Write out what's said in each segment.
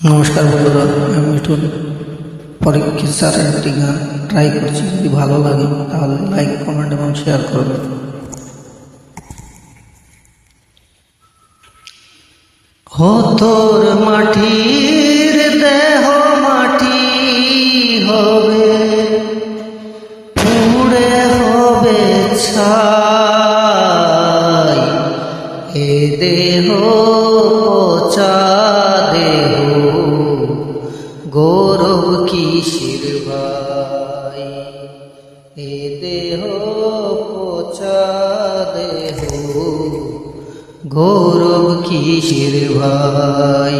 নমস্কার বন্ধুরা, আমি মিঠুন। পরীক্ষিত স্যারের একটি গান ট্রাই করছি। যদি ভালো লাগে তাহলে লাইক, কমেন্ট এবং শেয়ার করবেন। হো তোর মাটির দেহ মাটি হবে, পুড়ে হবে ছাই। এ দেহ পচা দেহ, গৌরব কিসের ভাই। এ দেহ পচা দেহ, গৌরব কিসের ভাই।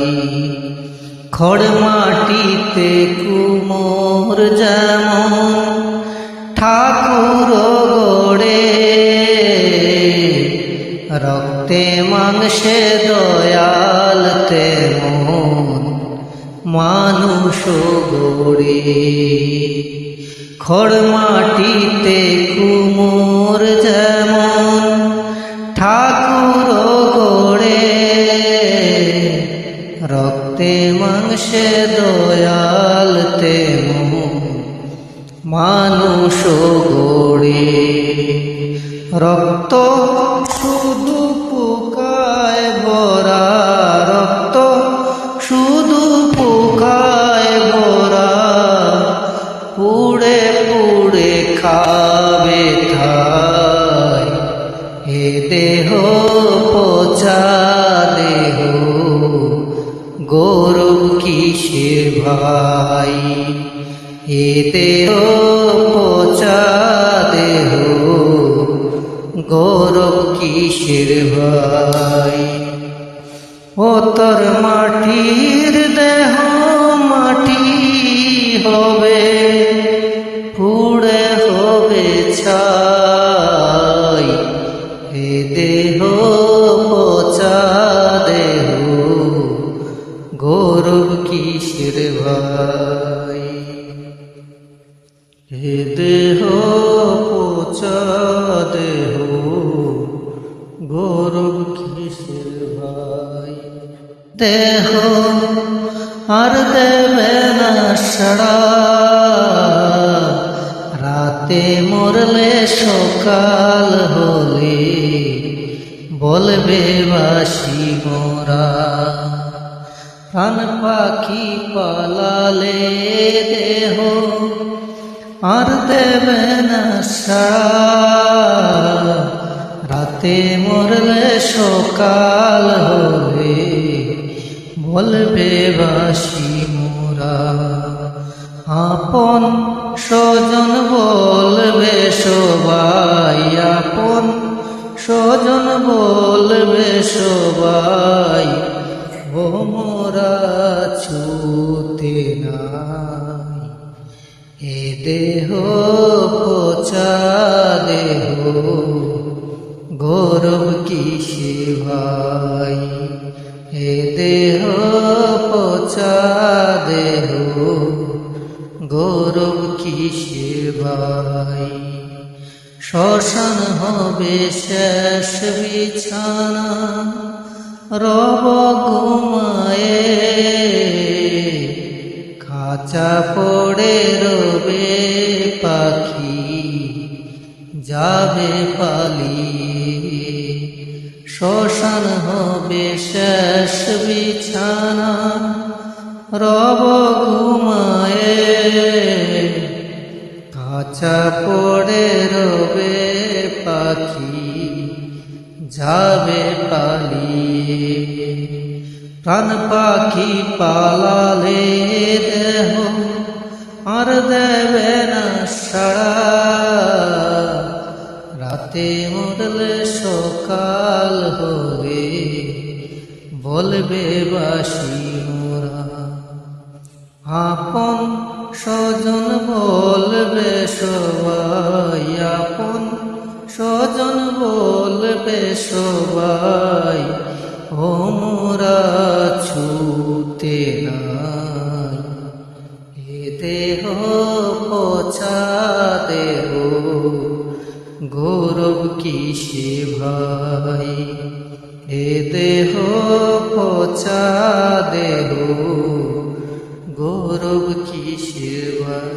খড় মাটিতে কুমোর যেমন ঠাকুর গড়ে, রক্তে মাংসে দয়াল তেমন মানুষ গড়ে। খড় মাটিতে কুমোর যেমন ঠাকুর গড়ে, রক্তে মাংসে দয়াল তেমন মানুষ গড়ে। রক্ত শুধু পোকায় ভরা, রক্ত শুধু পোকায় ভরা, পুড়ে পুড়ে খাবে ঠাই। এ দেহ পচা দেহ, গৌরব কিসের ভাই। এ দেহ পচা দেহ, গৌরব কিসের ভাই। ও তোর মাটির দেহ মাটি হবে, পুড়ে হবে ছাই। এ দেহ পচা দেহ, গৌরব কিসের ভাই। এ দেহ পচা দেহ, গৌরব কিসের ভাই। দেহ আর দেবে না সাড়া, রাতে মরলে সকাল হলে বলবে বাসি মোরা। প্রাণ পাখি পালালে দেহ আর দেবে না সাড়া, রাতে মরলে সকাল হলে বলবে বাসি মোরা। আপন স্বজন বলবে সবাই, আপন স্বজন বলবে সবাই, ও মোরা ছুতে নাই। এ দেহ পচা দেহ, গৌরব কিসে ভাই। এ দেহ পচা দেহ, গৌরব কিসে ভাই। শ্মশান হবে শেষ বিছানা, রব ঘুমায়ে, খাঁচা পড়ে রবে পাখি যাবে পালিয়ে। শ্মশান হবে শেষ বিছানা, রব ঘুমায়ে, খাঁচা পড়ে রবে পাখি যাবে পালিয়ে। প্রাণ পাখি পালালে দেহ আর দেবে না সাড়া, রাতে মরলে সকাল হলে বলবে বাসি মোরা। আপন স্বজন বলবে সবাই, আপন স্বজন বলবে সবাই, ও মোরা ছুতে নাই। এ দেহ পচা দেহ, গৌরব কিসে ভাই। এ দেহ পচা দেহ গৌরব কিসের ভাই?